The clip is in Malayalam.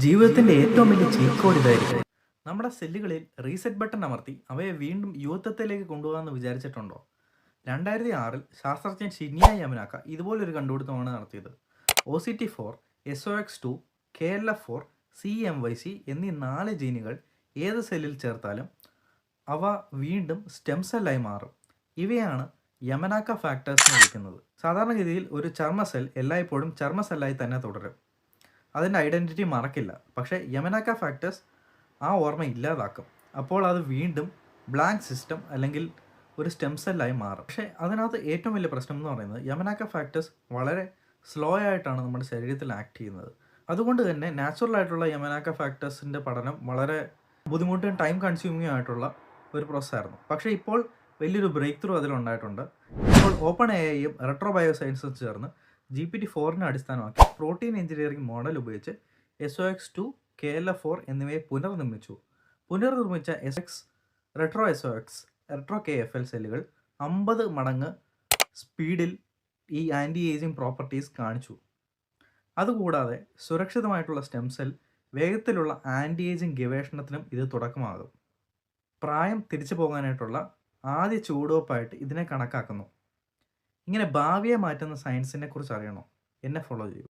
ജീവിതത്തിന്റെ ഏറ്റവും വലിയ ചീറ്റ് കോഡ് ഇതായിരിക്കും. നമ്മുടെ സെല്ലുകളിൽ റീസെറ്റ് ബട്ടൺ അമർത്തി അവയെ വീണ്ടും യുവത്വത്തിലേക്ക് കൊണ്ടുപോകാമെന്ന് വിചാരിച്ചിട്ടുണ്ടോ? 2006 ശാസ്ത്രജ്ഞൻ ഷിനിയ യമനാക്ക ഇതുപോലൊരു കണ്ടുപിടുത്തമാണ് നടത്തിയത്. OCT4, SOX2, KLF4, CMYC എന്നീ 4 ജീനുകൾ ഏത് സെല്ലിൽ ചേർത്താലും അവ വീണ്ടും സ്റ്റെം സെല്ലായി മാറും. ഇവയാണ് യമനാക്ക ഫാക്ടേഴ്സ് എന്ന് വിളിക്കുന്നത്. സാധാരണഗതിയിൽ ഒരു ചർമ്മ സെൽ എല്ലായ്പ്പോഴും ചർമ്മ സെല്ലായി തന്നെ തുടരും. അതിൻ്റെ ഐഡൻറ്റിറ്റി മറക്കില്ല. പക്ഷേ യമനാക്ക ഫാക്ടേഴ്സ് ആ ഓർമ്മ ഇല്ലാതാക്കും. അപ്പോൾ അത് വീണ്ടും ബ്ലാങ്ക് സിസ്റ്റം അല്ലെങ്കിൽ ഒരു സ്റ്റെം സെല്ലായി മാറും. പക്ഷേ അതിനകത്ത് ഏറ്റവും വലിയ പ്രശ്നം എന്ന് പറയുന്നത് യമനാക്ക ഫാക്ടേഴ്സ് വളരെ സ്ലോ ആയിട്ടാണ് നമ്മുടെ ശരീരത്തിൽ ആക്ട് ചെയ്യുന്നത്. അതുകൊണ്ട് തന്നെ നാച്ചുറൽ ആയിട്ടുള്ള യമനാക്ക ഫാക്ടേഴ്സിൻ്റെ പഠനം വളരെ ബുദ്ധിമുട്ടും ടൈം കൺസ്യൂമിംഗ് ആയിട്ടുള്ള ഒരു പ്രോസസ്സായിരുന്നു. പക്ഷേ ഇപ്പോൾ വലിയൊരു ബ്രേക്ക് ത്രൂ അതിലുണ്ടായിട്ടുണ്ട്. ഇപ്പോൾ ഓപ്പൺ എഐയും റെട്രോ ബയോസയൻസും ചേർന്ന് GPT-4നെ അടിസ്ഥാനമാക്കി പ്രോട്ടീൻ എഞ്ചിനീയറിംഗ് മോഡൽ ഉപയോഗിച്ച് SOX2, KLF4 എന്നിവയെ പുനർനിർമ്മിച്ച റെട്രോ KFL സെല്ലുകൾ 50 മടങ്ങ് സ്പീഡിൽ ഈ ആൻറ്റി ഏജിങ് പ്രോപ്പർട്ടീസ് കാണിച്ചു. അതുകൂടാതെ സുരക്ഷിതമായിട്ടുള്ള സ്റ്റെം സെൽ വേഗത്തിലുള്ള ആൻറ്റി ഏജിങ് ഗവേഷണത്തിനും ഇത് തുടക്കമാകും. പ്രായം തിരിച്ചു പോകാനായിട്ടുള്ള ആദ്യ ചുവടുവെപ്പായിട്ട് ഇതിനെ കണക്കാക്കുന്നു. ഇങ്ങനെ ഭാവിയെ മാറ്റുന്ന സയൻസിനെ കുറിച്ച് അറിയണോ? എന്നെ ഫോളോ ചെയ്യൂ.